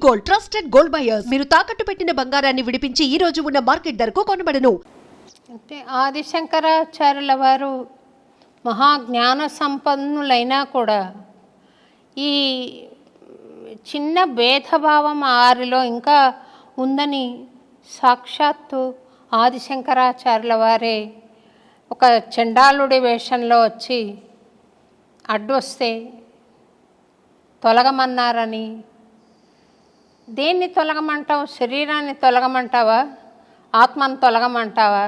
Gold, trusted gold buyers. మీరు తాకట్టు పెట్టిన బంగారాన్ని విడిపించి ఈ రోజు ఉన్న మార్కెట్ ధరకు కొనబడను. అంటే ఆదిశంకరాచార్యుల వారు మహాజ్ఞాన సంపన్నులైనా కూడా ఈ చిన్న భేదభావం ఆరిలో ఇంకా ఉందని సాక్షాత్తు ఆదిశంకరాచార్యుల వారే ఒక చండాలుడి వేషంలో వచ్చి అడ్డొస్తే తొలగమన్నారని. దేన్ని తొలగమంటావు? శరీరాన్ని తొలగమంటావా? ఆత్మను తొలగమంటావా?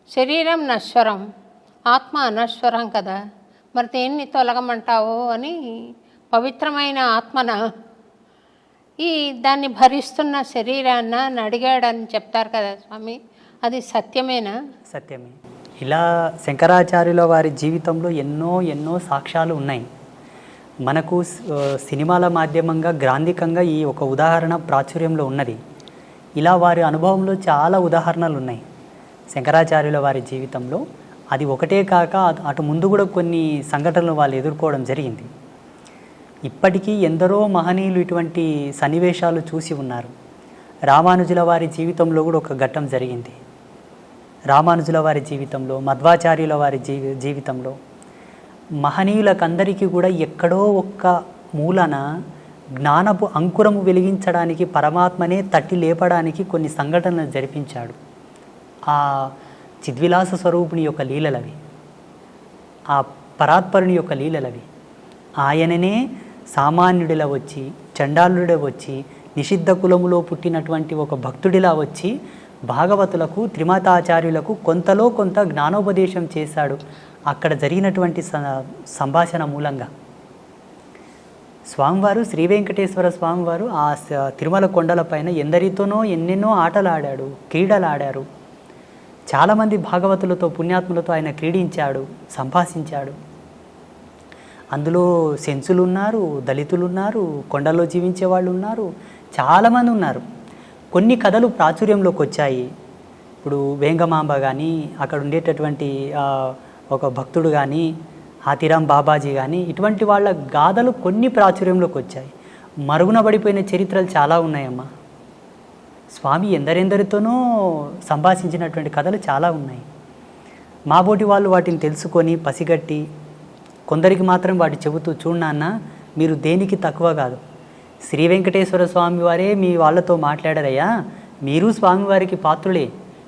శరీరం నశ్వరం, ఆత్మ అనశ్వరం కదా, మరి దేన్ని తొలగమంటావు అని పవిత్రమైన ఆత్మన దాన్ని భరిస్తున్న శరీరాన్ని అని అడిగాడని చెప్తారు కదా స్వామి, అది సత్యమేనా? సత్యమే. ఇలా శంకరాచార్యుల వారి జీవితంలో ఎన్నో సాక్ష్యాలు ఉన్నాయి. మనకు సినిమాల మాధ్యమంగా గ్రాంధికంగా ఈ ఒక ఉదాహరణ ప్రాచుర్యంలో ఉన్నది. ఇలా వారి అనుభవంలో చాలా ఉదాహరణలు ఉన్నాయి శంకరాచార్యుల వారి జీవితంలో. అది ఒకటే కాక అటు ముందు కూడా కొన్ని సంఘటనలు వాళ్ళు ఎదుర్కోవడం జరిగింది. ఇప్పటికీ ఎందరో మహనీయులు ఇటువంటి సన్నివేశాలు చూసి ఉన్నారు. రామానుజుల వారి జీవితంలో కూడా ఒక ఘట్టం జరిగింది. రామానుజుల వారి జీవితంలో, మధ్వాచార్యుల వారి జీవితంలో మహనీయులకందరికీ కూడా ఎక్కడో ఒక్క మూలన జ్ఞానపు అంకురము వెలిగించడానికి పరమాత్మనే తట్టి లేపడానికి కొన్ని సంఘటనలు జరిపించాడు. ఆ చిద్విలాస స్వరూపుని యొక్క లీలలవి, ఆ పరాత్పరుని యొక్క లీలలవి. ఆయననే సామాన్యుడిలా వచ్చి, చండాలుడిలా వచ్చి, నిషిద్ధ కులములో పుట్టినటువంటి ఒక భక్తుడిలా వచ్చి భాగవతులకు, త్రిమతాచార్యులకు కొంతలో కొంత జ్ఞానోపదేశం చేశాడు. అక్కడ జరిగినటువంటి సంభాషణ మూలంగా స్వామివారు, శ్రీ వెంకటేశ్వర స్వామివారు ఆ తిరుమల కొండలపైన ఎందరితోనో ఎన్నెన్నో ఆటలు ఆడాడు, క్రీడలు ఆడారు. చాలామంది భాగవతులతో, పుణ్యాత్ములతో ఆయన క్రీడించాడు, సంభాషించాడు. అందులో సెన్సులు ఉన్నారు, దళితులు ఉన్నారు, కొండల్లో జీవించే వాళ్ళు ఉన్నారు, చాలామంది ఉన్నారు. కొన్ని కథలు ప్రాచుర్యంలోకి వచ్చాయి. ఇప్పుడు వేంగమాంబ కానీ, అక్కడ ఉండేటటువంటి ఒక భక్తుడు కానీ, హాతీరాం బాబాజీ కానీ, ఇటువంటి వాళ్ళ గాథలు కొన్ని ప్రాచుర్యంలోకి వచ్చాయి. మరుగున పడిపోయిన చరిత్రలు చాలా ఉన్నాయమ్మా. స్వామి ఎందరెందరితోనో సంభాషించినటువంటి కథలు చాలా ఉన్నాయి. మాబోటి వాళ్ళు వాటిని తెలుసుకొని పసిగట్టి కొందరికి మాత్రం వాటి చెబుతూ, చూడనాన్న మీరు దేనికి తక్కువ కాదు, శ్రీ వెంకటేశ్వర స్వామి వారే మీ వాళ్ళతో మాట్లాడారయ్యా, మీరు స్వామివారికి పాత్రులే,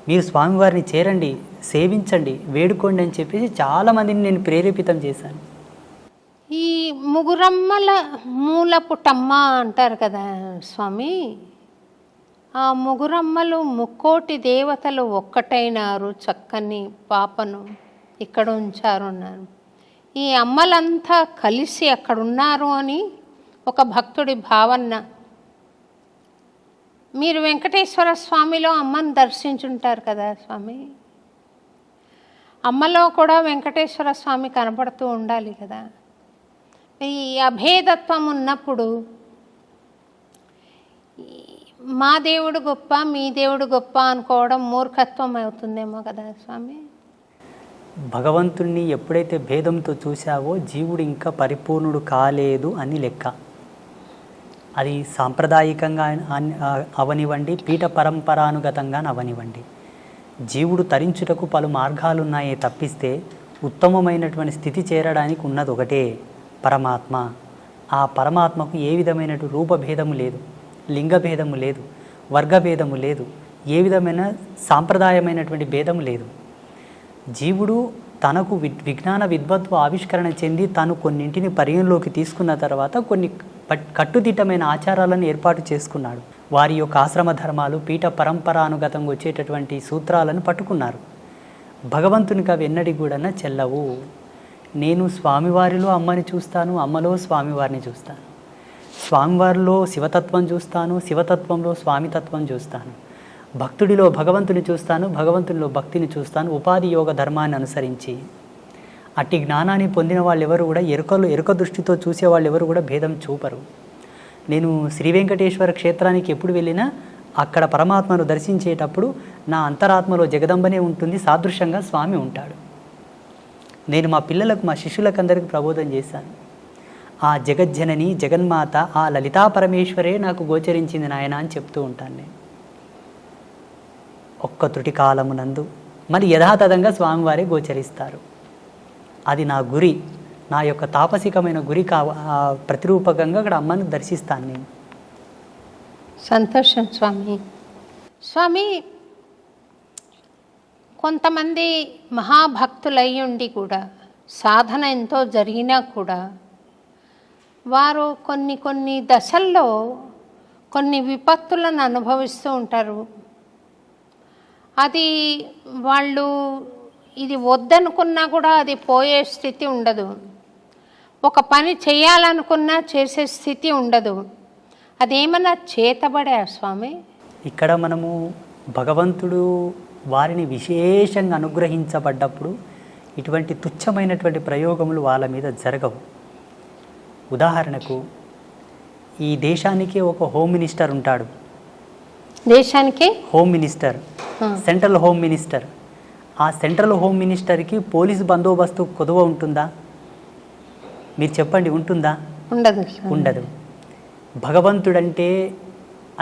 మీరు స్వామివారిని చేరండి, సేవించండి, వేడుకోండి అని చెప్పేసి చాలామందిని నేను ప్రేరేపితం చేశాను. ఈ ముగురమ్మల మూలపుటమ్మ అంటారు కదా స్వామి, ఆ ముగురమ్మలు ముక్కోటి దేవతలు ఒక్కటైనారు, చక్కని పాపను ఇక్కడ ఉంచారున్నారు. ఈ అమ్మలంతా కలిసి అక్కడున్నారు అని ఒక భక్తుడి భావన. మీరు వెంకటేశ్వర స్వామిలో అమ్మను దర్శించుంటారు కదా స్వామి, అమ్మలో కూడా వెంకటేశ్వర స్వామి కనపడుతూ ఉండాలి కదా. ఈ అభేదత్వం ఉన్నప్పుడు మా దేవుడు గొప్ప, మీ దేవుడు గొప్ప అనుకోవడం మూర్ఖత్వం అవుతుందేమో కదా స్వామి. భగవంతుణ్ణి ఎప్పుడైతే భేదంతో చూశావో జీవుడు ఇంకా పరిపూర్ణుడు కాలేదు అని లెక్క. అది సాంప్రదాయికంగా అవనివ్వండి, పీఠ పరంపరానుగతంగా అవనివ్వండి, జీవుడు తరించుటకు పలు మార్గాలున్నాయే తప్పిస్తే ఉత్తమమైనటువంటి స్థితి చేరడానికి ఉన్నది ఒకటే, పరమాత్మ. ఆ పరమాత్మకు ఏ విధమైన రూపభేదము లేదు, లింగభేదము లేదు, వర్గభేదము లేదు, ఏ విధమైన సాంప్రదాయమైనటువంటి భేదము లేదు. జీవుడు తనకు విజ్ఞాన విద్వత్వ ఆవిష్కరణ చెంది తాను కొన్నింటిని పరిగణలోకి తీసుకున్న తర్వాత కొన్ని కట్టుదిట్టమైన ఆచారాలను ఏర్పాటు చేసుకున్నాడు. వారి యొక్క ఆశ్రమ ధర్మాలు, పీఠ పరంపరానుగతంగా వచ్చేటటువంటి సూత్రాలను పట్టుకున్నారు. భగవంతునికి అవి ఎన్నడి కూడా చెల్లవు. నేను స్వామివారిలో అమ్మని చూస్తాను, అమ్మలో స్వామివారిని చూస్తాను, స్వామివారిలో శివతత్వం చూస్తాను, శివతత్వంలో స్వామితత్వం చూస్తాను, భక్తుడిలో భగవంతుని చూస్తాను, భగవంతునిలో భక్తిని చూస్తాను, ఉపాధి యోగ ధర్మాన్ని అనుసరించి. అట్టి జ్ఞానాన్ని పొందిన వాళ్ళు ఎవరు కూడా ఎరుక దృష్టితో చూసేవాళ్ళు ఎవరు కూడా భేదం చూపరు. నేను శ్రీ వెంకటేశ్వర క్షేత్రానికి ఎప్పుడు వెళ్ళినా అక్కడ పరమాత్మను దర్శించేటప్పుడు నా అంతరాత్మలో జగదంబనే ఉంటుంది, సాదృశ్యంగా స్వామి ఉంటాడు. నేను మా పిల్లలకు, మా శిష్యులకు అందరికీ ప్రబోధం చేశాను. ఆ జగజ్జనని జగన్మాత ఆ లలితా పరమేశ్వరే నాకు గోచరించింది నాయన అని చెప్తూ ఉంటాను నేను. ఒక్క త్రుటి కాలమునందు మరి యథాతథంగా స్వామివారే గోచరిస్తారు. అది నా గురి, నా యొక్క తాపసికమైన గురి ప్రతిరూపకంగా అక్కడ అమ్మను దర్శిస్తాను నేను. సంతోషం స్వామి. స్వామి, కొంతమంది మహాభక్తులై ఉండి కూడా సాధన ఎంతో జరిగినా కూడా వారు కొన్ని దశల్లో కొన్ని విపత్తులను అనుభవిస్తూ ఉంటారు. అది వాళ్ళు ఇది వద్దనుకున్నా కూడా అది పోయే స్థితి ఉండదు. ఒక పని చేయాలనుకున్నా చేసే స్థితి ఉండదు. అదేమన్నా చేతబడా స్వామి? ఇక్కడ మనము భగవంతుడు వారిని విశేషంగా అనుగ్రహించబడ్డప్పుడు ఇటువంటి తుచ్చమైనటువంటి ప్రయోగములు వాళ్ళ మీద జరగవు. ఉదాహరణకు ఈ దేశానికి ఒక హోమ్ మినిస్టర్ ఉంటాడు. దేశానికి home minister, central home minister. ఆ సెంట్రల్ హోమ్ మినిస్టర్కి పోలీసు బందోబస్తు కొదువ ఉంటుందా? మీరు చెప్పండి, ఉంటుందా? ఉండదు. ఉండదు. భగవంతుడంటే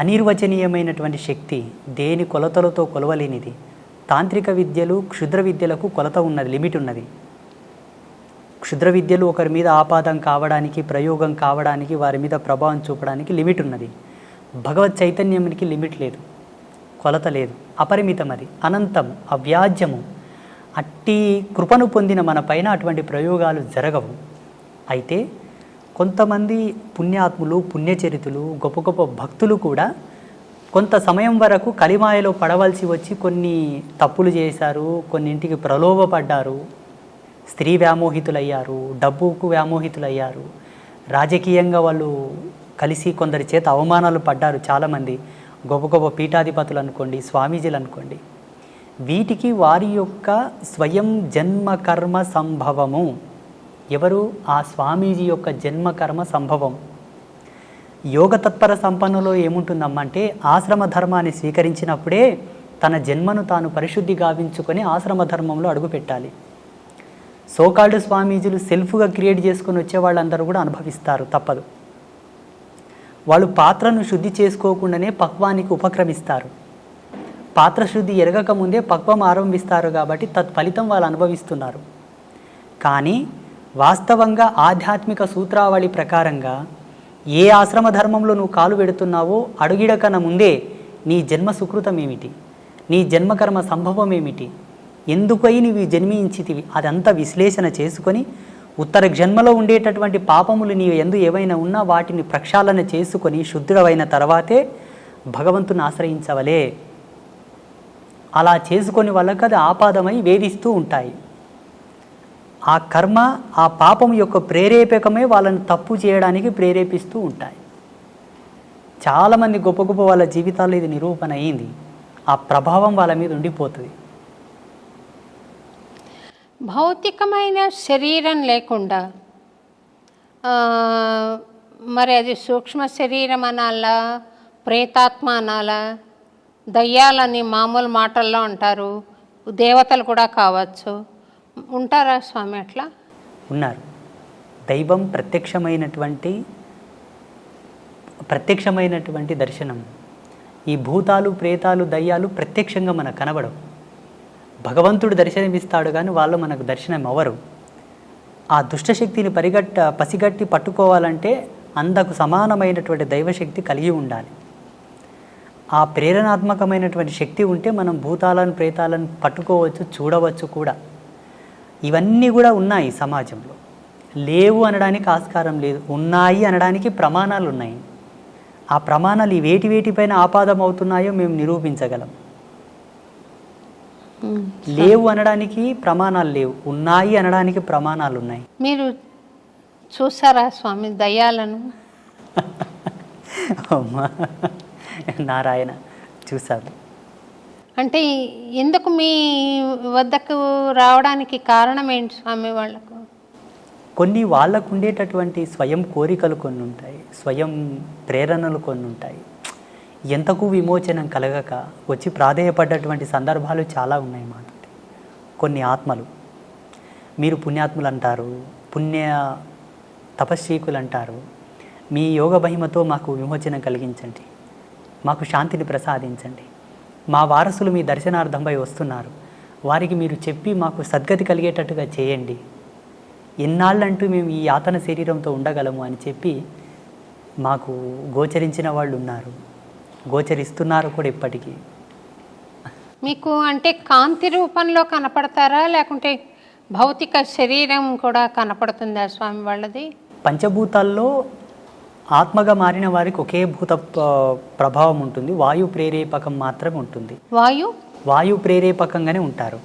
అనిర్వచనీయమైనటువంటి శక్తి, దేని కొలతలతో కొలవలేనిది. తాంత్రిక విద్యలు, క్షుద్ర విద్యలకు కొలత ఉన్నది, లిమిట్ ఉన్నది. క్షుద్ర విద్యలు ఒకరి మీద ఆపాదం కావడానికి, ప్రయోగం కావడానికి, వారి మీద ప్రభావం చూపడానికి లిమిట్ ఉన్నది. భగవత్ చైతన్యానికి లిమిట్ లేదు, కొలత లేదు, అపరిమితం, అది అనంతం, అవ్యాజ్యము. అట్టి కృపను పొందిన మన పైన అటువంటి ప్రయోగాలు జరగవు. అయితే కొంతమంది పుణ్యాత్ములు, పుణ్యచరితులు, గొప్ప గొప్ప భక్తులు కూడా కొంత సమయం వరకు కలిమాయలో పడవలసి వచ్చి కొన్ని తప్పులు చేశారు, కొన్నింటికి ప్రలోభపడ్డారు, స్త్రీ వ్యామోహితులయ్యారు, డబ్బుకు వ్యామోహితులయ్యారు, రాజకీయంగా వాళ్ళు కలిసి కొందరి చేత అవమానాలు పడ్డారు. చాలామంది గొప్ప గొప్ప పీఠాధిపతులు అనుకోండి, స్వామీజీలు అనుకోండి. వీటికి వారి యొక్క స్వయం జన్మకర్మ సంభవము. ఎవరు? ఆ స్వామీజీ యొక్క జన్మకర్మ సంభవం. యోగ తత్పర సంపన్నులో ఏముంటుందమ్మా అంటే, ఆశ్రమ ధర్మాన్ని స్వీకరించినప్పుడే తన జన్మను తాను పరిశుద్ధి గావించుకొని ఆశ్రమ ధర్మంలో అడుగుపెట్టాలి. సోకాల్డ్ స్వామీజీలు సెల్ఫ్గా క్రియేట్ చేసుకొని వచ్చే వాళ్ళందరూ కూడా అనుభవిస్తారు, తప్పదు. వాళ్ళు పాత్రను శుద్ధి చేసుకోకుండానే పక్వానికి ఉపక్రమిస్తారు. పాత్ర శుద్ధి ఎరగక ముందే పక్వం ఆరంభిస్తారు కాబట్టి తత్ఫలితం వాళ్ళు అనుభవిస్తున్నారు. కానీ వాస్తవంగా ఆధ్యాత్మిక సూత్రావళి ప్రకారంగా ఏ ఆశ్రమ ధర్మంలో నువ్వు కాలు పెడుతున్నావో అడుగిడకన ముందే నీ జన్మ సుకృతం ఏమిటి, నీ జన్మకర్మ సంభవం ఏమిటి, ఎందుకై నీవు జన్మించితివి, అదంతా విశ్లేషణ చేసుకొని ఉత్తర జన్మలో ఉండేటటువంటి పాపములు నీ ఎందు ఏవైనా ఉన్నా వాటిని ప్రక్షాళన చేసుకొని శుద్ధుడవైన తర్వాతే భగవంతుని ఆశ్రయించవలే. అలా చేసుకొని వాళ్ళకి అది ఆపాదమై వేధిస్తూ ఉంటాయి. ఆ కర్మ, ఆ పాపం యొక్క ప్రేరేపకమే వాళ్ళని తప్పు చేయడానికి ప్రేరేపిస్తూ ఉంటాయి. చాలామంది గొప్ప గొప్ప వాళ్ళ జీవితాల్లో ఇది నిరూపణ అయింది. ఆ ప్రభావం వాళ్ళ మీద ఉండిపోతుంది. భౌతికమైన శరీరం లేకుండా మరి అది సూక్ష్మ శరీరం అనాలా, ప్రేతాత్మ అనాలా, దయ్యాలని మామూలు మాటల్లో అంటారు, దేవతలు కూడా కావచ్చు. ఉంటారా స్వామి అట్లా? ఉన్నారు. దైవం ప్రత్యక్షమైనటువంటి దర్శనం. ఈ భూతాలు, ప్రేతాలు, దయ్యాలు ప్రత్యక్షంగా మనకు కనబడవు. భగవంతుడు దర్శనమిస్తాడు కానీ వాళ్ళు మనకు దర్శనం అవ్వరు. ఆ దుష్టశక్తిని పసిగట్టి పట్టుకోవాలంటే అందుకు సమానమైనటువంటి దైవశక్తి కలిగి ఉండాలి. ఆ ప్రేరణాత్మకమైనటువంటి శక్తి ఉంటే మనం భూతాలను, ప్రేతాలను పట్టుకోవచ్చు, చూడవచ్చు కూడా. ఇవన్నీ కూడా ఉన్నాయి సమాజంలో. లేవు అనడానికి ఆస్కారం లేదు, ఉన్నాయి అనడానికి ప్రమాణాలు ఉన్నాయి. ఆ ప్రమాణాలు వేటిపైన ఆపాదం అవుతున్నాయో మేము నిరూపించగలం. లేవు అనడానికి ప్రమాణాలు లేవు, ఉన్నాయి అనడానికి ప్రమాణాలు ఉన్నాయి. మీరు చూసారా స్వామి దయ్యాలను? అమ్మా నారాయణ, చూశాను. అంటే ఎందుకు మీ వద్దకు రావడానికి కారణం ఏంటి స్వామి? వాళ్ళకు కొన్ని వాళ్ళకు ఉండేటటువంటి స్వయం కోరికలు కొన్ని ఉంటాయి, స్వయం ప్రేరణలు కొన్ని ఉంటాయి. ఎంతకు విమోచనం కలగక వచ్చి ప్రాధేయపడ్డటువంటి సందర్భాలు చాలా ఉన్నాయి మాట. కొన్ని ఆత్మలు, మీరు పుణ్యాత్ములు అంటారు, పుణ్య తపశ్శీకులు అంటారు, మీ యోగ మహిమతో మాకు విమోచనం కలిగించండి, మాకు శాంతిని ప్రసాదించండి, మా వారసులు మీ దర్శనార్థంపై వస్తున్నారు, వారికి మీరు చెప్పి మాకు సద్గతి కలిగేటట్టుగా చేయండి, ఎన్నాళ్ళంటూ మేము ఈ యాతన శరీరంతో ఉండగలము అని చెప్పి మాకు గోచరించిన వాళ్ళు ఉన్నారు, గోచరిస్తున్నారు కూడా ఇప్పటికీ. మీకు అంటే కాంతి రూపంలో కనపడతారా, లేకుంటే భౌతిక శరీరం కూడా కనపడుతుందా స్వామి వాళ్ళది? పంచభూతాల్లో ఆత్మగా మారిన వారికి ఒకే భూత ప్రభావం ఉంటుంది, వాయు ప్రేరేపకం మాత్రమే ఉంటుంది. వాయు ప్రేరేపకంగానే ఉంటారు.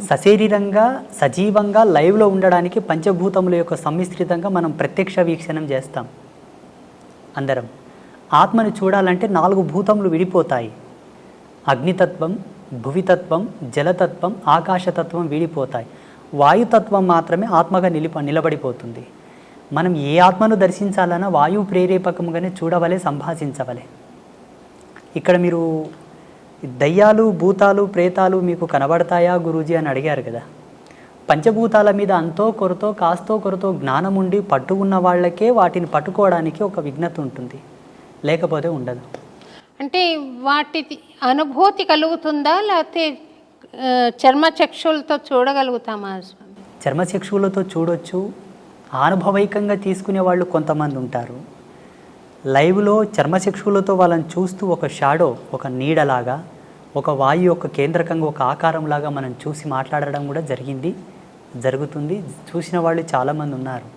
సశరీరంగా సజీవంగా లైవ్లో ఉండడానికి పంచభూతముల యొక్క సమ్మిశ్రితంగా మనం ప్రత్యక్ష వీక్షణం చేస్తాం. అందరం ఆత్మను చూడాలంటే 4 భూతములు విడిపోతాయి. అగ్నితత్వం, భువితత్వం, జలతత్వం, ఆకాశతత్వం విడిపోతాయి. వాయుతత్వం మాత్రమే ఆత్మగా నిలబడిపోతుంది. మనం ఏ ఆత్మను దర్శించాలన్నా వాయువు ప్రేరేపకముగానే చూడవలే, సంభాషించవలే. ఇక్కడ మీరు దయ్యాలు, భూతాలు, ప్రేతాలు మీకు కనబడతాయా గురూజీ అని అడిగారు కదా. పంచభూతాల మీద అంతో కొరతో కాస్తో కొరతో జ్ఞానం ఉండి పట్టు ఉన్న వాళ్ళకే వాటిని పట్టుకోవడానికి ఒక విఘ్నత ఉంటుంది, లేకపోతే ఉండదు. అంటే వాటి అనుభూతి కలుగుతుందా, లేకపోతే చర్మచక్షులతో చూడగలుగుతామా స్వామి? చర్మచక్షువులతో చూడొచ్చు, అనుభవైకంగా తీసుకునే వాళ్ళు కొంతమంది ఉంటారు. లైవ్లో చర్మచక్షువులతో వాళ్ళని చూస్తూ ఒక షాడో, ఒక నీడలాగా, ఒక వాయు యొక్క కేంద్రకంగా ఒక ఆకారంలాగా మనం చూసి మాట్లాడడం కూడా జరుగుతుంది. చూసిన వాళ్ళు చాలామంది ఉన్నారు.